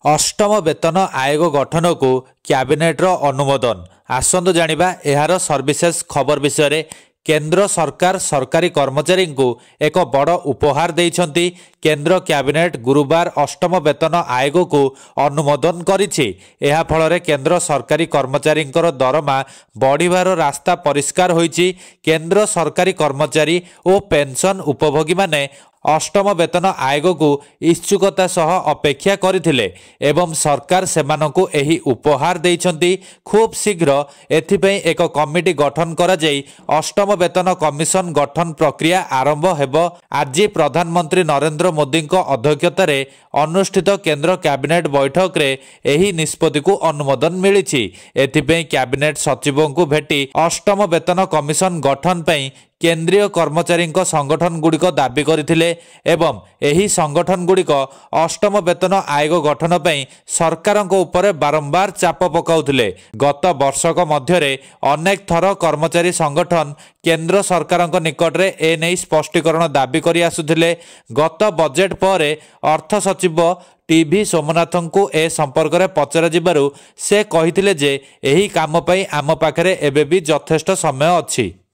अष्टम वेतन आयोग गठन को कैबिनेट अनुमोदन। आसंतु जानिबा एहार सर्विसेस खबर विषय। केंद्र सरकार सरकारी कर्मचारी को एक बड़ उपहार देइछंती। केंद्र कैबिनेट गुरुवार अष्टम वेतन आयोग को अनुमोदन करिछि। एहा फଳରେ केंद्र सरकारी कर्मचारी दरमा बढ़िबार रास्ता परिष्कार होइछि। केंद्र सरकारी कर्मचारी और पेंशन उपभोगी माने अष्टम वेतन आयोग को इच्छुकता सह अपेक्षा करथिले एवं सरकार सेमानंकु एही उपहार देइछंती। खूब शीघ्र एथिपई एक कमिटी गठन करा जाई अष्टम वेतन कमिशन गठन प्रक्रिया आरंभ हेबो। आज प्रधानमंत्री नरेंद्र मोदी अध्यक्षतार अनुष्ठित केंद्र कैबिनेट बैठक रे एही निष्पत्ति को अनुमोदन मिलिछि। एथिपई कैबिनेट सचिवों को भेटी अष्टम वेतन कमिशन गठन पई केंद्रीय कर्मचारी संगठन गुड़िक दाबी करथिले एवं एही संगठन गुड़िक अष्टम वेतन आयोग गठन पई सरकार ऊपर बारंबार चाप पकाउथिले। गत वर्षक मध्यरे अनेक थर कर्मचारी संगठन केंद्र सरकार निकट रे ए नै स्पष्टीकरण दाबी करि आसुथिले। गत बजेट पर अर्थ सचिव टीवी सोमनाथन को ए संपर्क में पचरा जिबारु से कहिथिले जे एही काम पई आम पाखरे एबे भी यथेष्ट समय अछि।